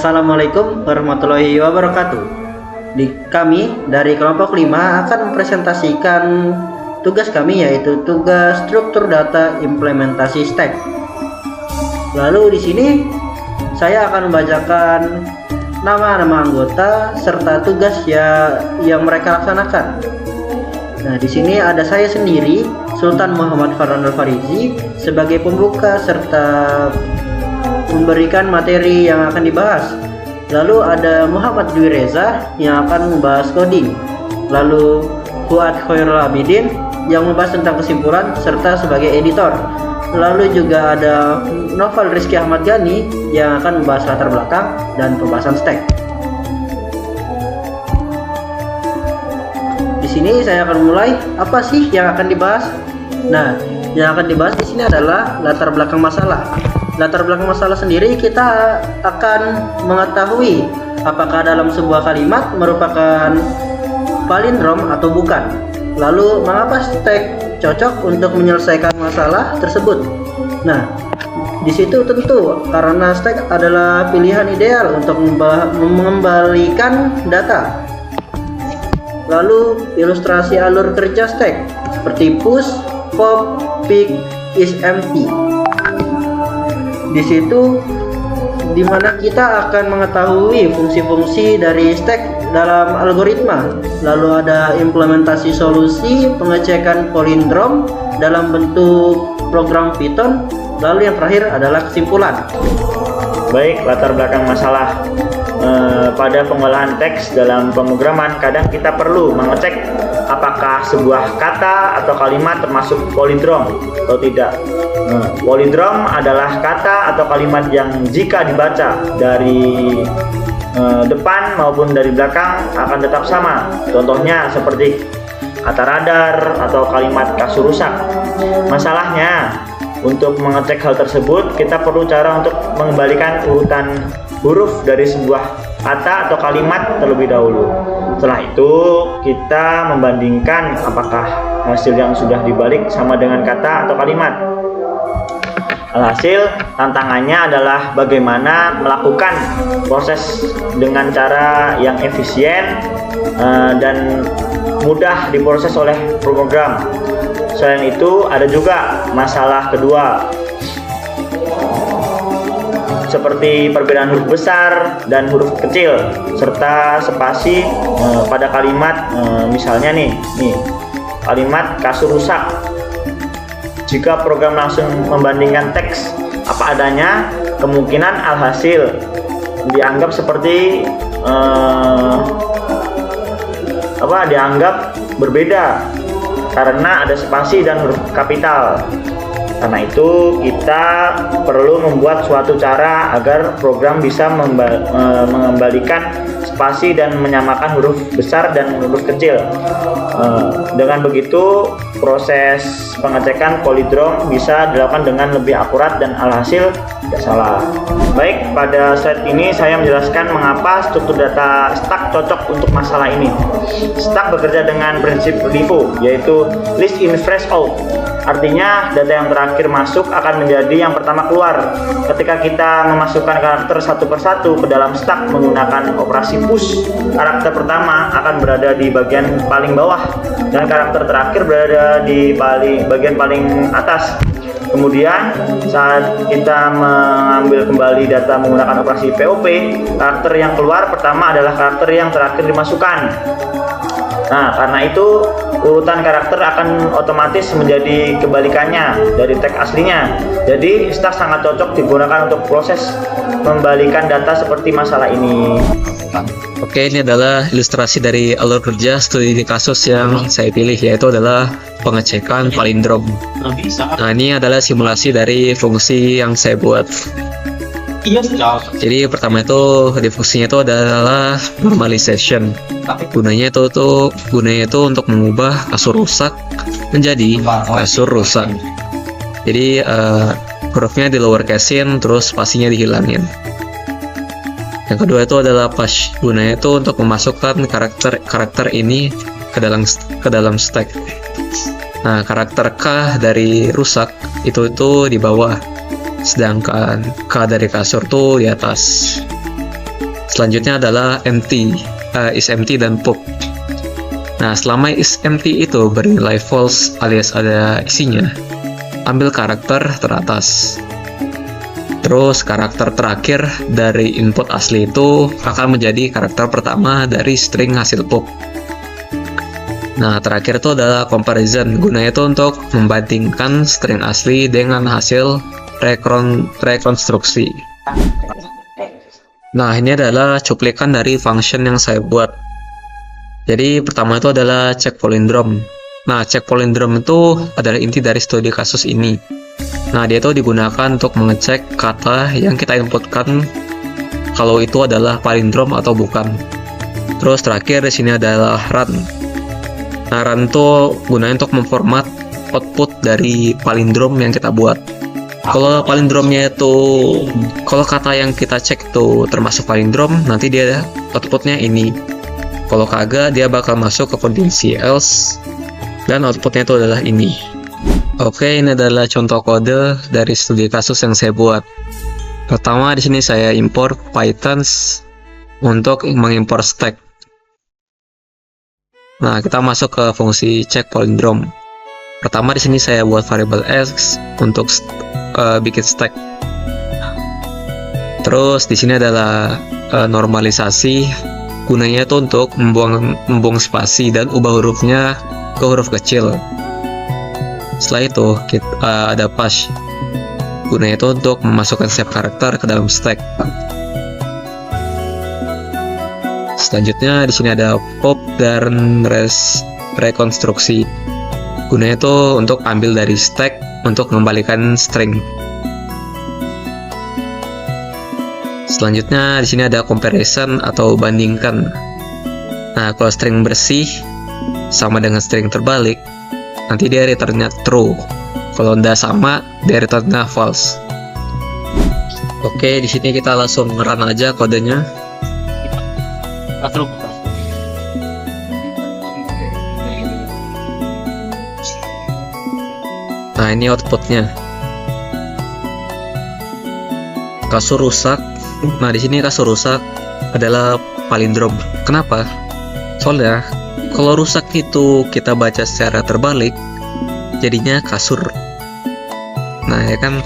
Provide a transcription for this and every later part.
Assalamualaikum warahmatullahi wabarakatuh. Kami dari kelompok 5 akan mempresentasikan tugas kami, yaitu tugas struktur data implementasi stack. Lalu di sini saya akan membacakan nama-nama anggota serta tugas yang mereka laksanakan. Nah, di sini ada saya sendiri, Sultan Muhammad Farhan Al-Farizi, sebagai pembuka serta memberikan materi yang akan dibahas. Lalu ada Muhammad Dwi Reza yang akan membahas coding. Lalu Fuad Khairul Abidin yang membahas tentang kesimpulan serta sebagai editor. Lalu juga ada Novel Rizky Ahmad Ghani yang akan membahas latar belakang dan pembahasan stack. Di sini saya akan mulai. Apa sih yang akan dibahas? Nah, yang akan dibahas di sini adalah latar belakang masalah. Latar belakang masalah sendiri kita akan mengetahui apakah dalam sebuah kalimat merupakan palindrom atau bukan. Lalu mengapa stack cocok untuk menyelesaikan masalah tersebut? Nah, di situ tentu karena stack adalah pilihan ideal untuk mengembalikan data. Lalu ilustrasi alur kerja stack seperti push, pop, pick, is empty. Di situ dimana kita akan mengetahui fungsi-fungsi dari stack dalam algoritma. Lalu ada implementasi solusi, pengecekan palindrom dalam bentuk program Python. Lalu yang terakhir adalah kesimpulan. Baik, latar belakang masalah. Pada pengolahan teks dalam pemrograman, kadang kita perlu mengecek apakah sebuah kata atau kalimat termasuk palindrom atau tidak. Palindrom adalah kata atau kalimat yang jika dibaca dari depan maupun dari belakang akan tetap sama. Contohnya seperti kata radar atau kalimat kasur rusak. Masalahnya, untuk mengecek hal tersebut kita perlu cara untuk mengembalikan urutan huruf dari sebuah kata atau kalimat terlebih dahulu. Setelah itu kita membandingkan apakah hasil yang sudah dibalik sama dengan kata atau kalimat. Alhasil tantangannya adalah bagaimana melakukan proses dengan cara yang efisien dan mudah diproses oleh program. Selain itu ada juga masalah kedua, seperti perbedaan huruf besar dan huruf kecil serta spasi pada kalimat. Misalnya nih kalimat kasur rusak. Jika program langsung membandingkan teks apa adanya, kemungkinan alhasil dianggap seperti dianggap berbeda karena ada spasi dan huruf kapital. Karena itu kita perlu membuat suatu cara agar program bisa mengembalikan spasi dan menyamakan huruf besar dan huruf kecil. Dengan begitu proses pengecekan palindrom bisa dilakukan dengan lebih akurat dan alhasil tidak salah. Baik, pada slide ini saya menjelaskan mengapa struktur data stack cocok untuk masalah ini. Stack bekerja dengan prinsip LIFO, yaitu list in first out. Artinya data yang terakhir masuk akan menjadi yang pertama keluar. Ketika kita memasukkan karakter satu persatu ke dalam stack menggunakan operasi push, karakter pertama akan berada di bagian paling bawah dan karakter terakhir berada di bagian paling atas. Kemudian saat kita mengambil kembali data menggunakan operasi POP, karakter yang keluar pertama adalah karakter yang terakhir dimasukkan. Nah, karena itu urutan karakter akan otomatis menjadi kebalikannya dari tag aslinya. Jadi stack sangat cocok digunakan untuk proses membalikan data seperti masalah ini. Oke, ini adalah ilustrasi dari alur kerja studi kasus yang saya pilih, yaitu adalah pengecekan palindrom. Nah, ini adalah simulasi dari fungsi yang saya buat. Jadi pertama itu di fungsinya itu adalah normalization. Gunanya itu untuk mengubah kasur rusak menjadi kasur rusak. Jadi hurufnya di lower casein, terus spasinya dihilangin. Yang kedua itu adalah push. Gunanya itu untuk memasukkan karakter ini ke dalam stack. Nah, karakter K dari rusak itu di bawah, sedangkan K dari kasur tuh di atas. Selanjutnya adalah empty, is empty dan pop. Nah, selama is empty itu bernilai false alias ada isinya, ambil karakter teratas. Terus karakter terakhir dari input asli itu akan menjadi karakter pertama dari string hasil pop. Nah, terakhir itu adalah comparison. Gunanya itu untuk membandingkan string asli dengan hasil rekonstruksi. Nah, ini adalah cuplikan dari function yang saya buat. Jadi, pertama itu adalah check palindrome. Nah, check palindrome itu adalah inti dari studi kasus ini. Nah, dia itu digunakan untuk mengecek kata yang kita inputkan kalau itu adalah palindrome atau bukan. Terus terakhir di sini adalah run. Nah, run itu gunanya untuk memformat output dari palindrome yang kita buat. Kalau palindromenya itu, kalau kata yang kita cek itu termasuk palindrome, nanti dia outputnya ini. Kalau kagak, dia bakal masuk ke kondisi else, dan outputnya itu adalah ini. Oke, ini adalah contoh kode dari studi kasus yang saya buat. Pertama, di sini saya import Python untuk mengimport stack. Nah, kita masuk ke fungsi check palindrome. Pertama di sini saya buat variable x untuk bikin stack. Terus di sini adalah normalisasi, gunanya itu untuk membuang spasi dan ubah hurufnya ke huruf kecil. Setelah itu kita ada pass, gunanya itu untuk memasukkan setiap karakter ke dalam stack. Selanjutnya di sini ada pop dan rekonstruksi. Gunanya itu untuk ambil dari stack untuk mengembalikan string. Selanjutnya di sini ada comparison atau bandingkan. Nah, kalau string bersih sama dengan string terbalik, nanti dia returnnya true. Kalau tidak sama, dia returnnya false. Oke, di sini kita langsung run aja kodenya. Nah, ini outputnya. Kasur rusak. Nah, di sini kasur rusak adalah palindrome. Kenapa? Soalnya kalau rusak itu kita baca secara terbalik, jadinya kasur. Nah, ya kan,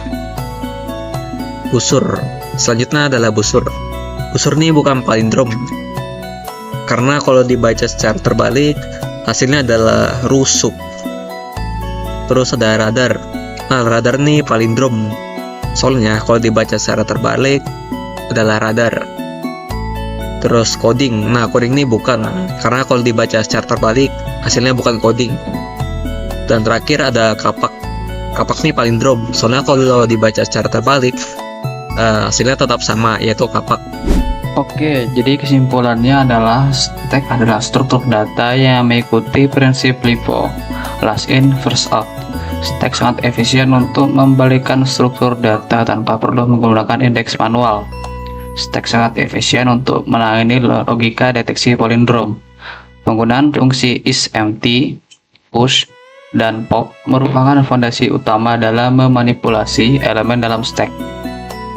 busur. Selanjutnya adalah busur. Busur ini bukan palindrome, karena kalau dibaca secara terbalik hasilnya adalah rusuk. Terus ada radar. Nah, radar ini palindrome, soalnya kalau dibaca secara terbalik adalah radar. Terus coding. Nah, coding ini bukan, karena kalau dibaca secara terbalik hasilnya bukan coding. Dan terakhir ada kapak. Kapak ini palindrome, soalnya kalau dibaca secara terbalik hasilnya tetap sama, yaitu kapak. Oke, jadi kesimpulannya adalah stack adalah struktur data yang mengikuti prinsip LIFO, last in, first out. Stack sangat efisien untuk membalikan struktur data tanpa perlu menggunakan indeks manual. Stack sangat efisien untuk menangani logika deteksi palindrome. Penggunaan fungsi isEmpty, push, dan pop merupakan fondasi utama dalam memanipulasi elemen dalam stack.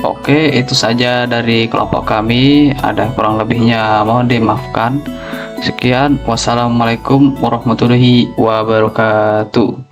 Oke, itu saja dari kelompok kami. Ada kurang lebihnya mohon dimaafkan. Sekian, wassalamualaikum warahmatullahi wabarakatuh.